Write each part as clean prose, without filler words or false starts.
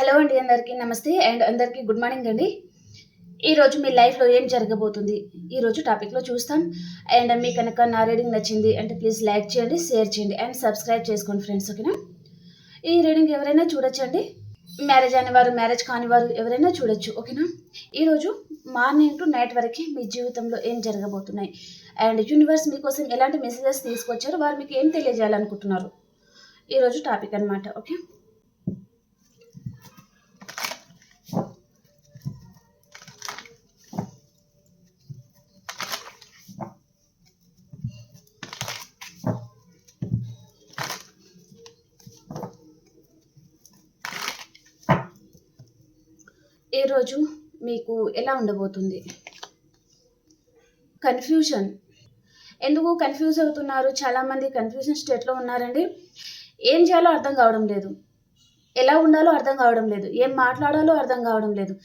Hello అండి, అందరికీ నమస్తే అండ్ అందరికీ గుడ్ మార్నింగ్ అండి. ఈరోజు మీ లైఫ్లో ఏం జరగబోతుంది ఈరోజు టాపిక్లో చూస్తాం. అండ్ మీకు కనుక నా రీడింగ్ నచ్చింది అంటే ప్లీజ్ లైక్ చేయండి, షేర్ చేయండి అండ్ సబ్స్క్రైబ్ చేసుకోండి ఫ్రెండ్స్, ఓకేనా? ఈ రీడింగ్ ఎవరైనా చూడొచ్చండి, మ్యారేజ్ అయిన వారు, మ్యారేజ్ కాని వారు ఎవరైనా చూడొచ్చు, ఓకేనా? ఈరోజు మార్నింగ్ టు నైట్ వరకు మీ జీవితంలో ఏం జరగబోతున్నాయి అండ్ యూనివర్స్ మీకోసం ఎలాంటి మెసేజెస్ తీసుకొచ్చారు, వారు మీకు ఏం తెలియజేయాలనుకుంటున్నారు, ఈరోజు టాపిక్ అనమాట. ఓకే, ఈరోజు మీకు ఎలా ఉండబోతుంది? కన్ఫ్యూజన్. ఎందుకు కన్ఫ్యూజ్ అవుతున్నారు? చాలామంది కన్ఫ్యూజన్ స్టేట్లో ఉన్నారండి. ఏం చేయాలో అర్థం కావడం లేదు, ఎలా ఉండాలో అర్థం కావడం లేదు, ఏం మాట్లాడాలో అర్థం కావడం లేదు,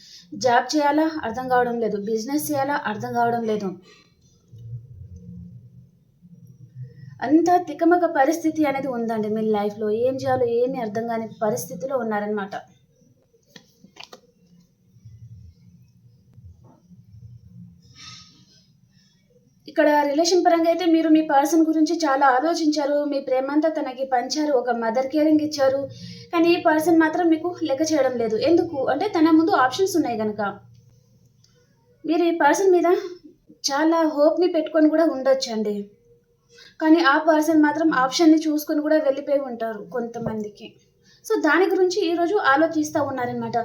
జాబ్ చేయాలా అర్థం కావడం లేదు, బిజినెస్ చేయాలా అర్థం కావడం లేదు. అంత తికమక పరిస్థితి అనేది ఉందండి మీ లైఫ్లో. ఏం చేయాలో ఏమీ అర్థం కాని పరిస్థితిలో ఉన్నారనమాట. ఇక్కడ రిలేషన్ పరంగా అయితే మీరు మీ పర్సన్ గురించి చాలా ఆలోచించారు, మీ ప్రేమంతా తనకి పంచారు, ఒక మదర్ కేరింగ్ ఇచ్చారు. కానీ ఈ పర్సన్ మాత్రం మీకు లెక్క చేయడం లేదు. ఎందుకు అంటే తన ముందు ఆప్షన్స్ ఉన్నాయి కనుక. మీరు ఈ పర్సన్ మీద చాలా హోప్ని పెట్టుకొని కూడా ఉండొచ్చండి, కానీ ఆ పర్సన్ మాత్రం ఆప్షన్ని చూసుకొని కూడా వెళ్ళిపోయి ఉంటారు కొంతమందికి. సో దాని గురించి ఈరోజు ఆలోచిస్తూ ఉన్నారనమాట.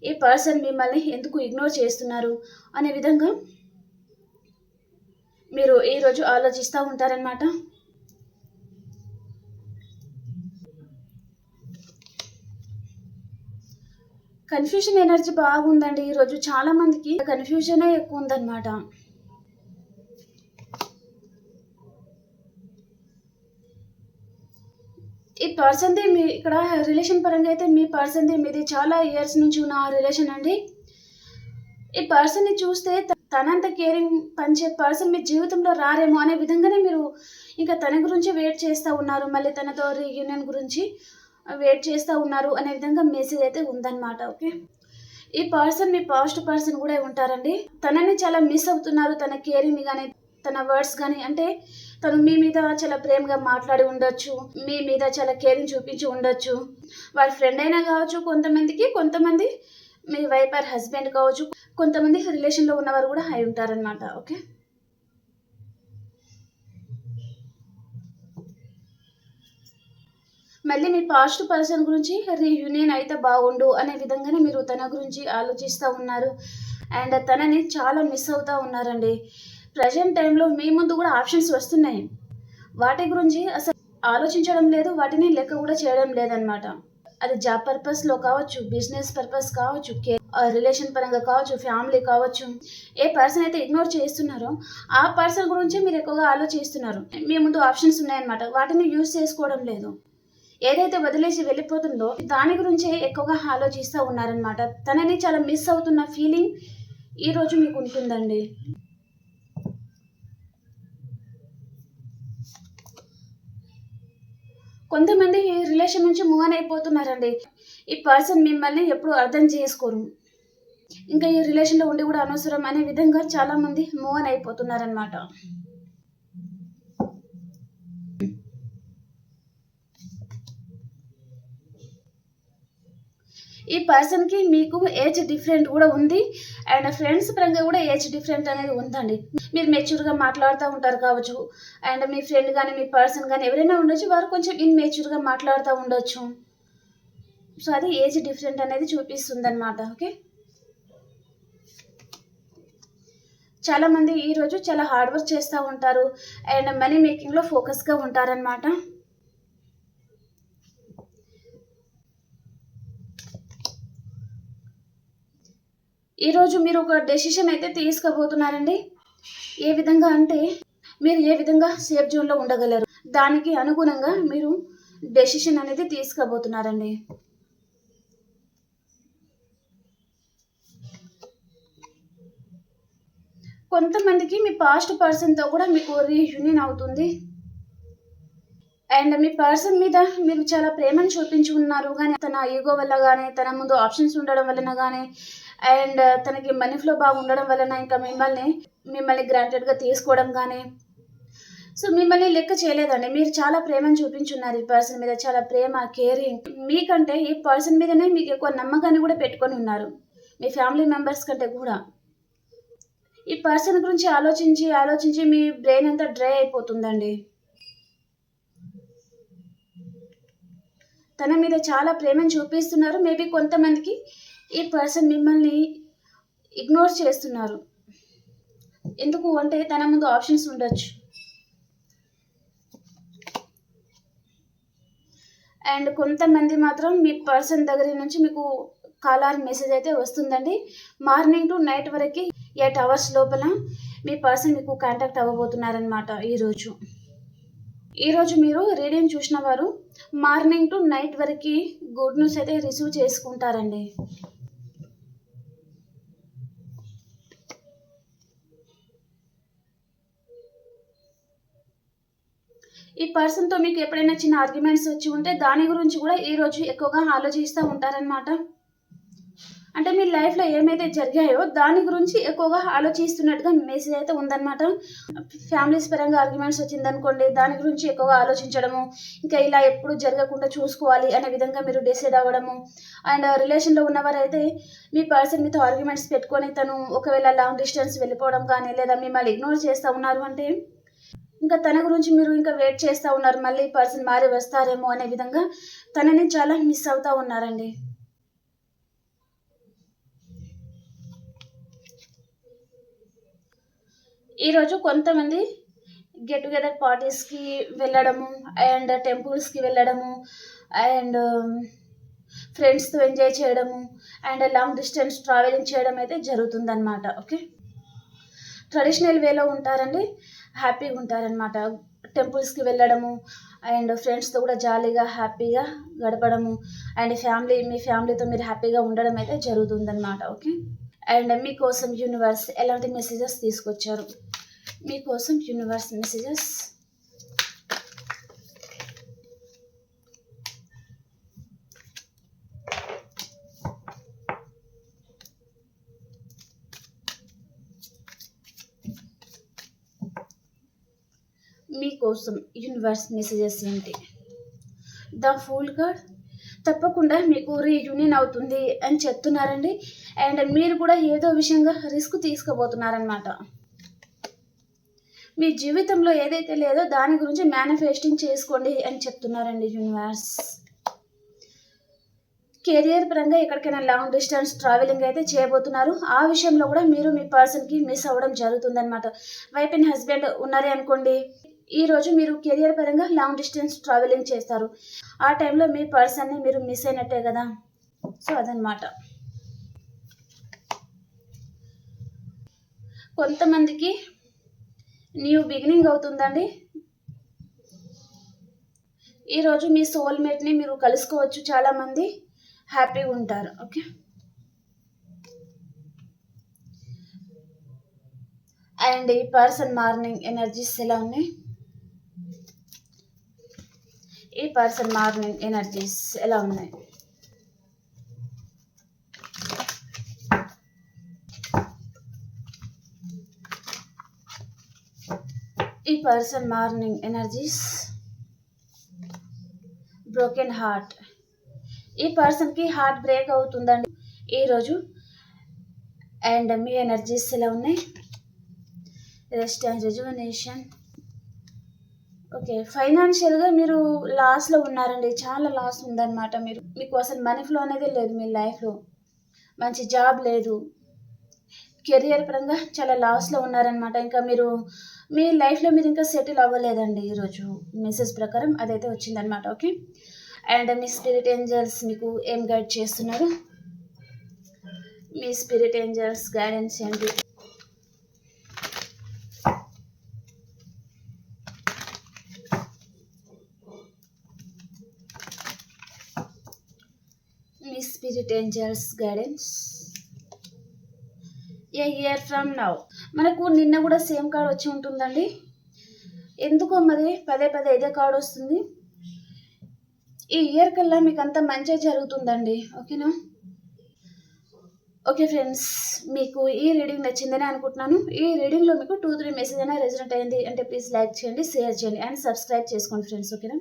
ఈ పర్సన్ మిమ్మల్ని ఎందుకు ఇగ్నోర్ చేస్తున్నారు అనే విధంగా మీరు ఈరోజు ఆలోచిస్తూ ఉంటారనమాట. కన్ఫ్యూజన్ ఎనర్జీ బాగుందండి ఈరోజు. చాలా మందికి కన్ఫ్యూజనే ఎక్కువ ఉందన్నమాట. ఈ పర్సన్ది మీ ఇక్కడ రిలేషన్ పరంగా అయితే మీ పర్సన్ది మీది చాలా ఇయర్స్ నుంచి ఉన్న రిలేషన్ అండి. ఈ పర్సన్ని చూస్తే తనంత కేరింగ్ పంచే పర్సన్ మీ జీవితంలో రారేమో అనే విధంగానే మీరు ఇంకా తన గురించి వెయిట్ చేస్తూ ఉన్నారు, మళ్ళీ తనతో రీయూనియన్ గురించి వెయిట్ చేస్తూ ఉన్నారు అనే విధంగా మెసేజ్ అయితే ఉందన్నమాట. ఓకే, ఈ పర్సన్ మీ పాస్ట్ పర్సన్ కూడా ఉంటారండి. తనని చాలా మిస్ అవుతున్నారు, తన కేరింగ్ కానీ తన వర్డ్స్ కానీ. అంటే తను మీ మీద చాలా ప్రేమగా మాట్లాడి ఉండొచ్చు, మీ మీద చాలా కేరింగ్ చూపించి ఉండొచ్చు. వారి ఫ్రెండ్ అయినా కావచ్చు కొంతమంది మీ వైఫ్ ఆర్ హస్బెండ్ కావచ్చు, కొంతమంది రిలేషన్లో ఉన్నవారు కూడా అయి ఉంటారనమాట. ఓకే, మళ్ళీ మీ పాస్ట్ పర్సన్ గురించి రీయూనియన్ అయితే బాగుండు అనే విధంగానే మీరు తన గురించి ఆలోచిస్తూ ఉన్నారు అండ్ తనని చాలా మిస్ అవుతూ ఉన్నారండి. ప్రజెంట్ టైంలో మీ ముందు కూడా ఆప్షన్స్ వస్తున్నాయి, వాటి గురించి అసలు ఆలోచించడం లేదు, వాటిని లెక్క కూడా చేయడం లేదనమాట. అది జాబ్ పర్పస్లో కావచ్చు, బిజినెస్ పర్పస్ కావచ్చు, రిలేషన్ పరంగా కావచ్చు, ఫ్యామిలీ కావచ్చు. ఏ పర్సన్ అయితే ఇగ్నోర్ చేస్తున్నారో ఆ పర్సన్ గురించి మీరు ఎక్కువగా ఆలోచిస్తున్నారు. మీ ముందు ఆప్షన్స్ ఉన్నాయన్నమాట, వాటిని యూజ్ చేసుకోవడం లేదు. ఏదైతే వదిలేసి వెళ్ళిపోతుందో దాని గురించే ఎక్కువగా ఆలోచిస్తూ ఉన్నారనమాట. తనని చాలా మిస్ అవుతున్న ఫీలింగ్ ఈరోజు మీకు ఉంటుందండి. కొంతమంది ఈ రిలేషన్ నుంచి మూవ్ ఆన్ అయిపోతున్నారండి. ఈ పర్సన్ మిమ్మల్ని ఎప్పుడు అర్థం చేసుకోరు, ఇంకా ఈ రిలేషన్లో ఉండి కూడా అనవసరం అనే విధంగా చాలామంది మూవ్ ఆన్ అయిపోతున్నారనమాట. ఈ పర్సన్కి మీకు ఏజ్ డిఫరెంట్ కూడా ఉంది అండ్ ఫ్రెండ్స్ పరంగా కూడా ఏజ్ డిఫరెంట్ అనేది ఉందండి. మీరు మెచ్యూర్గా మాట్లాడుతూ ఉంటారు కావచ్చు అండ్ మీ ఫ్రెండ్ కానీ మీ పర్సన్ కానీ ఎవరైనా ఉండొచ్చు, వారు కొంచెం ఇన్మెచ్యూర్గా మాట్లాడుతూ ఉండొచ్చు. సో అది ఏజ్ డిఫరెంట్ అనేది చూపిస్తుంది అనమాట. ఓకే, చాలామంది ఈరోజు చాలా హార్డ్ వర్క్ చేస్తూ ఉంటారు అండ్ మనీ మేకింగ్లో ఫోకస్గా ఉంటారనమాట. ఈరోజు మీరు ఒక డెసిషన్ అయితే తీసుకోబోతున్నారండి. ఏ విధంగా అంటే మీరు ఏ విధంగా సేఫ్ జోన్లో ఉండగలరు, దానికి అనుగుణంగా మీరు డెసిషన్ అనేది తీసుకోబోతున్నారండి. కొంతమందికి మీ పాస్ట్ పర్సన్తో కూడా మీకు రీయూనియన్ అవుతుంది అండ్ మీ పర్సన్ మీద మీరు చాలా ప్రేమను చూపించి ఉన్నారు, కానీ తన ఈగో వల్ల కానీ, తన ముందు ఆప్షన్స్ ఉండడం వలన కానీ, అండ్ తనకి మనీ ఫ్లో బాగా ఉండడం వలన ఇంకా మిమ్మల్ని గ్రాంటెడ్గా తీసుకోవడం కానీ, సో మిమ్మల్ని లెక్క చేయలేదండి. మీరు చాలా ప్రేమను చూపించున్నారు ఈ పర్సన్ మీద, చాలా ప్రేమ, కేరింగ్. మీకంటే ఈ పర్సన్ మీదనే మీకు ఎక్కువ నమ్మకాన్ని కూడా పెట్టుకొని ఉన్నారు, మీ ఫ్యామిలీ మెంబర్స్ కంటే కూడా. ఈ పర్సన్ గురించి ఆలోచించి ఆలోచించి మీ బ్రెయిన్ అంతా డ్రై అయిపోతుందండి. తన మీద చాలా ప్రేమను చూపిస్తున్నారు. మేబీ కొంతమందికి ఈ పర్సన్ మిమ్మల్ని ఇగ్నోర్ చేస్తున్నారు. ఎందుకు అంటే తన ముందు ఆప్షన్స్ ఉండొచ్చు. అండ్ కొంతమంది మాత్రం మీ పర్సన్ దగ్గర నుంచి మీకు కాల్ మెసేజ్ అయితే వస్తుందండి. మార్నింగ్ టు నైట్ వరకు 8 hours లోపల మీ పర్సన్ మీకు కాంటాక్ట్ అవ్వబోతున్నారనమాట. ఈరోజు మీరు రీడింగ్ చూసిన వారు మార్నింగ్ టు నైట్ వరకు గుడ్ న్యూస్ అయితే రిసీవ్ చేసుకుంటారండి. ఈ పర్సన్తో మీకు ఎప్పుడైనా చిన్న ఆర్గ్యుమెంట్స్ వచ్చి ఉంటే దాని గురించి కూడా ఈరోజు ఎక్కువగా ఆలోచిస్తూ ఉంటారనమాట. అంటే మీ లైఫ్లో ఏమైతే జరిగాయో దాని గురించి ఎక్కువగా ఆలోచిస్తున్నట్టుగా మెసేజ్ అయితే ఉందన్నమాట. ఫ్యామిలీస్ పరంగా ఆర్గ్యుమెంట్స్ వచ్చిందనుకోండి, దాని గురించి ఎక్కువగా ఆలోచించడము, ఇంకా ఇలా ఎప్పుడు జరగకుండా చూసుకోవాలి అనే విధంగా మీరు డిసైడ్ అవ్వడము. అండ్ రిలేషన్లో ఉన్నవారైతే మీ పర్సన్ మీతో ఆర్గ్యుమెంట్స్ పెట్టుకొని తను ఒకవేళ లాంగ్ డిస్టెన్స్ వెళ్ళిపోవడం కానీ, లేదా మిమ్మల్ని ఇగ్నోర్ చేస్తూ ఉన్నారు అంటే ఇంకా తన గురించి మీరు ఇంకా వెయిట్ చేస్తూ ఉన్నారు, మళ్ళీ పర్సన్ మారి వస్తారేమో అనే విధంగా తనని చాలా మిస్ అవుతూ ఉన్నారండి. ఈరోజు కొంతమంది గెట్ టుగెదర్ పార్టీస్కి వెళ్ళడము, అండ్ టెంపుల్స్కి వెళ్ళడము, అండ్ ఫ్రెండ్స్తో ఎంజాయ్ చేయడము, అండ్ లాంగ్ డిస్టెన్స్ ట్రావెలింగ్ చేయడం అయితే జరుగుతుందన్నమాట. ఓకే, ట్రెడిషనల్ వేలో ఉంటారండి, హ్యాపీగా ఉంటారనమాట. టెంపుల్స్కి వెళ్ళడము, అండ్ ఫ్రెండ్స్తో కూడా జాలీగా హ్యాపీగా గడపడము, అండ్ మీ ఫ్యామిలీతో మీరు హ్యాపీగా ఉండడం అయితే జరుగుతుందన్నమాట. ఓకే, అండ్ మీకోసం యూనివర్స్ ఎలాంటి మెసేజెస్ తీసుకొచ్చారు, మీకోసం యూనివర్స్ మెసేజెస్. మీకోసం యూనివర్స్ మెసేజెస్ ఏంటి? The fool card. తప్పకుండా మీకు రీయూనియన్ అవుతుంది అని చెప్తున్నారండి. అండ్ మీరు కూడా ఏదో విషయంగా రిస్క్ తీసుకోబోతున్నారనమాట. మీ జీవితంలో ఏదైతే లేదో దాని గురించి మేనిఫెస్టింగ్ చేసుకోండి అని చెప్తున్నారండి యూనివర్స్. కెరియర్ పరంగా ఎక్కడికైనా లాంగ్ డిస్టెన్స్ ట్రావెలింగ్ అయితే చేయబోతున్నారు. ఆ విషయంలో కూడా మీరు మీ పర్సన్కి మిస్ అవ్వడం జరుగుతుందన్నమాట. వైఫ్ అండ్ హస్బెండ్ ఉన్నారే అనుకోండి, ఈరోజు మీరు కెరియర్ పరంగా లాంగ్ డిస్టెన్స్ ట్రావెలింగ్ చేస్తారు. ఆ టైంలో మీ పర్సన్ని మీరు మిస్ అయినట్టే కదా. సో అదనమాట. కొంతమందికి న్యూ బిగినింగ్ అవుతుందండి. ఈరోజు మీ సోల్మేట్ని మీరు కలుసుకోవచ్చు, చాలామంది హ్యాపీగా ఉంటారు. ఓకే, అండ్ ఈ పర్సన్ మార్నింగ్ ఎనర్జీస్ ఎలా ఉన్నాయి? ఈ పర్సన్ మార్నింగ్ ఎనర్జీస్ ఎలా ఉన్నాయి? ఈ person morning energies broken heart. ఈ పర్సన్కి హార్ట్ బ్రేక్ అవుతుందండి ఈరోజు. అండ్ మీ ఎనర్జీస్ ఎలా ఉన్నాయి? Rest and రెజువనేషన్. ఓకే, ఫైనాన్షియల్గా మీరు లాస్లో ఉన్నారండి, చాలా లాస్ ఉందన్నమాట. మీకు అసలు మనీ ఫ్లో అనేది లేదు, మీ లైఫ్లో మంచి జాబ్ లేదు, కెరియర్ పరంగా చాలా లాస్లో ఉన్నారనమాట. ఇంకా మీ లైఫ్లో మీరు ఇంకా సెటిల్ అవ్వలేదండి. ఈరోజు మెసేజ్ ప్రకారం అదైతే వచ్చిందనమాట. ఓకే, అండ్ మీ స్పిరిట్ ఏంజల్స్ మీకు ఏం గైడ్ చేస్తున్నారు? మీ స్పిరిట్ ఏంజల్స్ గైడెన్స్ ఏంటి? మీ spirit angels guidance. A year from now. మనకు నిన్న కూడా సేమ్ కార్డ్ వచ్చి ఉంటుందండి. ఎందుకో మరి పదే పదే ఇదే కార్డ్ వస్తుంది. ఈ ఇయర్ కల్లా మీకు అంత మంచి జరుగుతుందండి. ఓకేనా? ఓకే ఫ్రెండ్స్, మీకు ఈ రీడింగ్ నచ్చిందని అనుకుంటున్నాను. ఈ రీడింగ్లో మీకు 2-3 మెసేజ్ అయినా రెజొనేట్ అయింది అంటే ప్లీజ్ లైక్ చేయండి, షేర్ చేయండి అండ్ సబ్స్క్రైబ్ చేసుకోండి ఫ్రెండ్స్. ఓకేనా?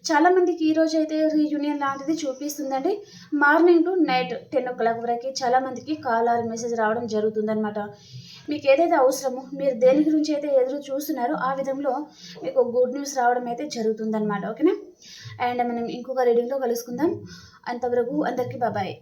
చాలామందికి ఈరోజు అయితే రీయూనియన్ లాంటిది చూపిస్తుందండి. మార్నింగ్ టు నైట్ 10 o'clock వరకు చాలామందికి కాల్ ఆర్ మెసేజ్ రావడం జరుగుతుందనమాట. మీకు ఏదైతే అవసరమో, మీరు దేని గురించి అయితే ఎదురు చూస్తున్నారో ఆ విధంలో మీకు గుడ్ న్యూస్ రావడం అయితే జరుగుతుందనమాట. ఓకేనా? అండ్ మనం ఇంకొక రీడింగ్లో కలుసుకుందాం. అంతవరకు అందరికీ బాయ్.